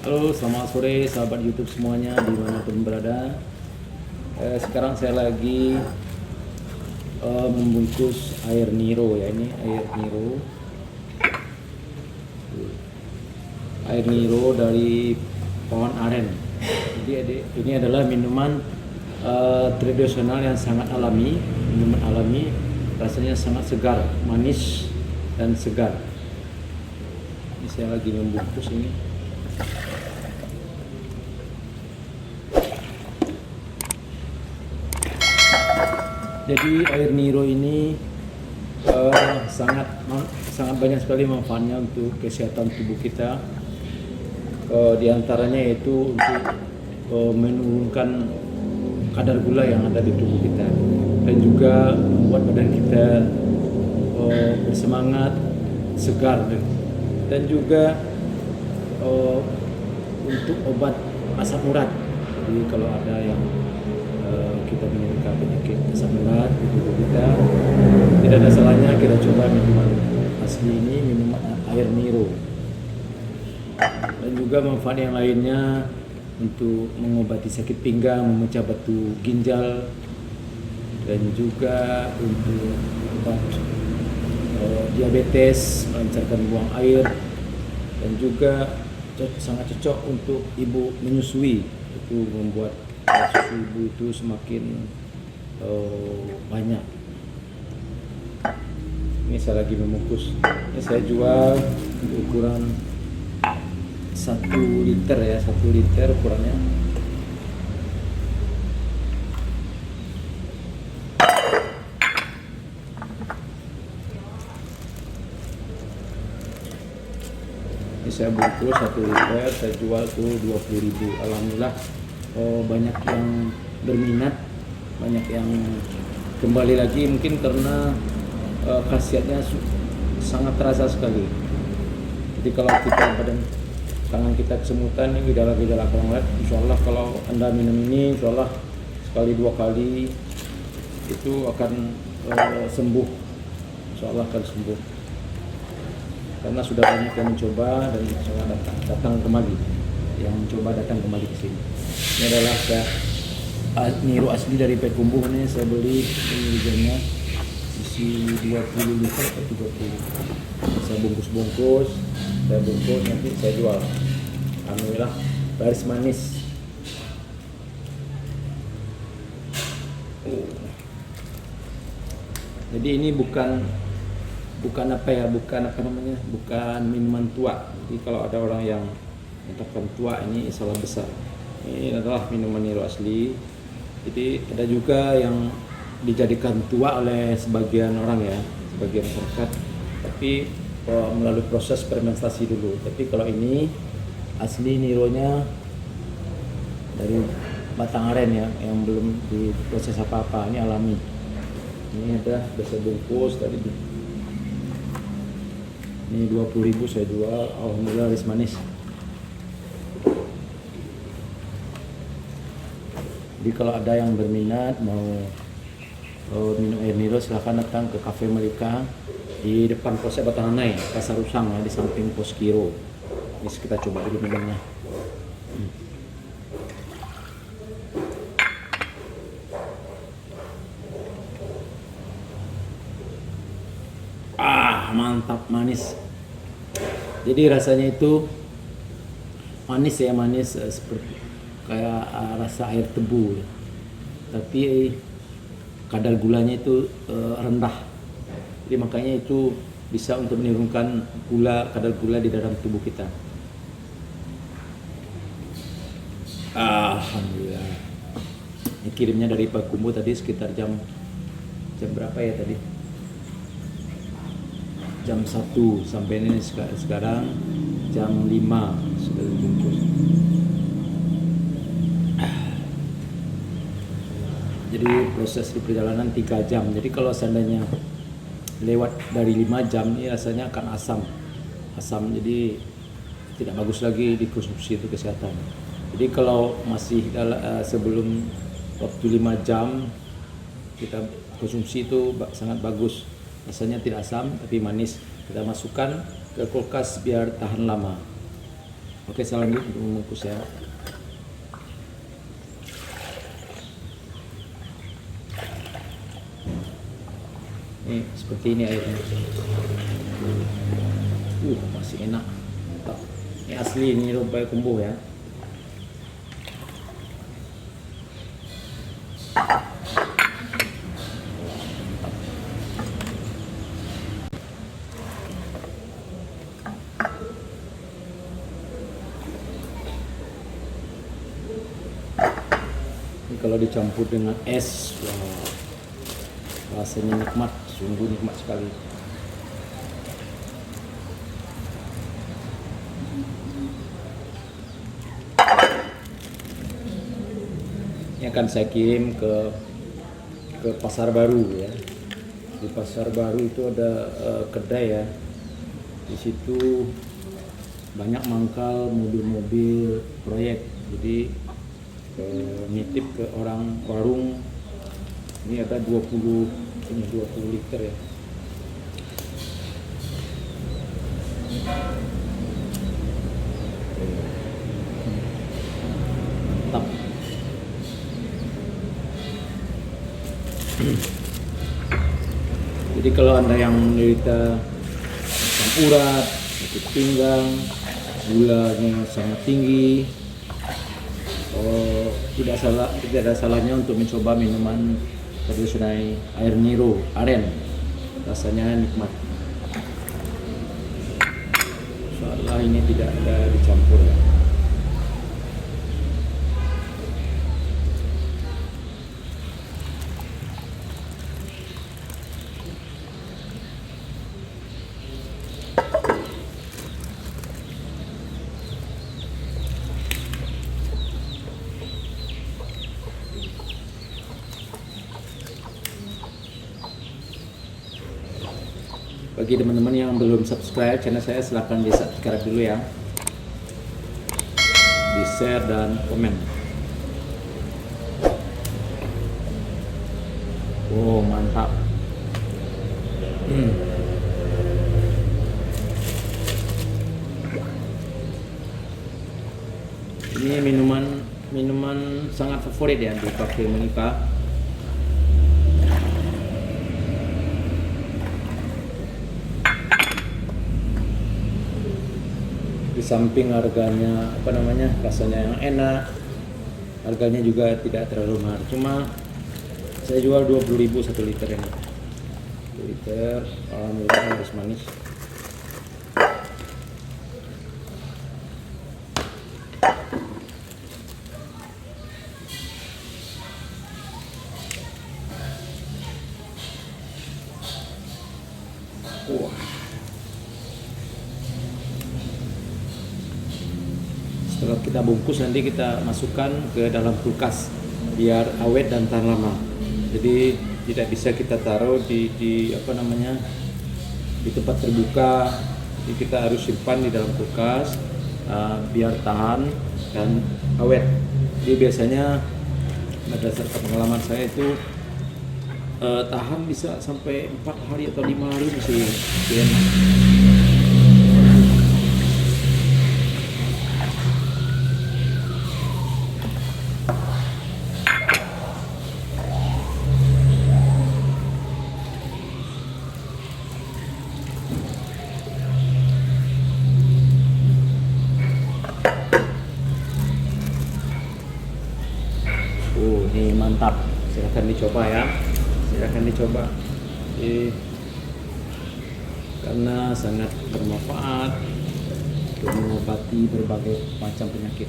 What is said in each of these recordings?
Halo, selamat sore sahabat YouTube semuanya dimanapun berada. Sekarang saya lagi membungkus air Niro ya, ini air Niro dari pohon aren. Jadi ini adalah minuman tradisional yang sangat alami, minuman alami, rasanya sangat segar, manis dan segar. Ini saya lagi membungkus ini. Jadi air Niro ini sangat banyak sekali manfaatnya untuk kesehatan tubuh kita. Di antaranya yaitu untuk menurunkan kadar gula yang ada di tubuh kita dan juga membuat badan kita bersemangat, segar, dan juga untuk obat asam urat. Jadi kalau ada yang kita menderita penyakit asam urat di tubuh kita, tidak ada salahnya kita coba minuman asli ini, minuman air Niro. Dan juga manfaat yang lainnya untuk mengobati sakit pinggang, memecah batu ginjal, dan juga untuk obat diabetes, melancarkan buang air, dan juga sangat cocok untuk ibu menyusui, itu membuat susu ibu itu semakin banyak. Ini saya lagi membungkus. Ini saya jual untuk ukuran 1 liter ya, 1 liter ukurannya. Ini saya bungkus 1 liter, saya jual tuh 20.000. Alhamdulillah banyak yang berminat, banyak yang kembali lagi, mungkin karena khasiatnya sangat terasa sekali. Jadi kalau kita tangan kita kesemutan, ini gejala-gejala kronis, insya Allah kalau Anda minum ini, insya Allah sekali 2 kali itu akan sembuh, insya Allah akan sembuh. Karena sudah banyak yang mencoba dan insya Allah datang kembali, yang mencoba datang kembali ke sini. Ini adalah Niro asli dari Payakumbuh. Ini saya beli, ini jamnya isi 20 liter atau 30. Saya bungkus, nanti saya jual. Alhamdulillah laris manis. Jadi ini bukan minuman tua. Jadi kalau ada orang yang mengatakan tua, ini salah besar. Ini adalah minuman Niro asli. Jadi ada juga yang dijadikan tua oleh sebagian orang ya, sebagian masyarakat, tapi melalui proses fermentasi dulu. Tapi kalau ini asli Nironya dari batang aren ya, yang belum diproses apa-apa, ini alami. Ini ada biasa bungkus tadi. Ini 20.000 saya jual, alhamdulillah laris manis. Jadi kalau ada yang berminat mau minum air Niro, silahkan datang ke Cafe Melika di depan Polsek Batanganai, Pasar Usang ya, di samping Pos Kiro. Ini kita coba dulu minumnya. Mantap, manis. Jadi rasanya itu manis ya, seperti kayak rasa air tebu, tapi kadar gulanya itu rendah. Jadi makanya itu bisa untuk menurunkan kadar gula di dalam tubuh kita. Alhamdulillah. Ini kirimnya dari Payakumbuh tadi sekitar jam berapa ya tadi? Jam 1 sampai ini sekarang jam 5 sudah dibungkus. Jadi proses di perjalanan 3 jam. Jadi kalau seandainya lewat dari 5 jam, ini rasanya akan asam. Jadi tidak bagus lagi dikonsumsi untuk kesehatan. Jadi kalau masih sebelum waktu 5 jam kita konsumsi itu sangat bagus. Rasanya tidak asam tapi manis. Kita masukkan ke kulkas biar tahan lama. Oke, saya lanjut untuk membungkus ya. Ini seperti ini airnya. Masih enak. Mantap. Ini asli, ini Robai Kumbo ya. Ini kalau dicampur dengan es, wah, rasanya nikmat, sungguh nikmat sekali. Ini akan saya kirim ke Pasar Baru ya. Di Pasar Baru itu ada kedai ya. Di situ banyak mangkal mobil-mobil proyek. Jadi nitip ke orang warung. Ini ada 20 liter ya. Mantap. Jadi kalau Anda yang menderita asam urat, sakit pinggang, gulanya sangat tinggi, tidak ada salahnya untuk mencoba minuman tradisional air Niro Aren. Rasanya nikmat. Soalnya ini tidak ada dicampur ya. Bagi teman-teman yang belum subscribe channel saya, silahkan di subscribe dulu ya, di share dan komen. Oh mantap. Ini minuman sangat favorit ya di Cafe Monica. Di samping harganya rasanya yang enak, harganya juga tidak terlalu mahal. Cuma saya jual 20.000 1 liter ini. 1 liter, alhamdulillah harus manis. Wah. Setelah kita bungkus, nanti kita masukkan ke dalam kulkas biar awet dan tahan lama. Jadi tidak bisa kita taruh di tempat terbuka. Jadi kita harus simpan di dalam kulkas biar tahan dan awet. Jadi biasanya berdasarkan pengalaman saya itu tahan bisa sampai 4 hari atau 5 hari masih enak. Ini mantap, silahkan dicoba ya, silahkan dicoba. Karena sangat bermanfaat untuk mengobati berbagai macam penyakit.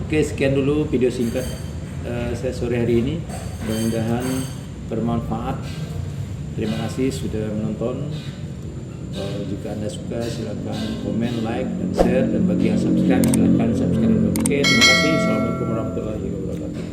Oke, sekian dulu video singkat saya sore hari ini. Mudah-mudahan bermanfaat. Terima kasih sudah menonton. Jika Anda suka silakan komen, like, dan share. Dan bagi yang subscribe silakan subscribe. Oke, terima kasih. Assalamualaikum warahmatullahi wabarakatuh.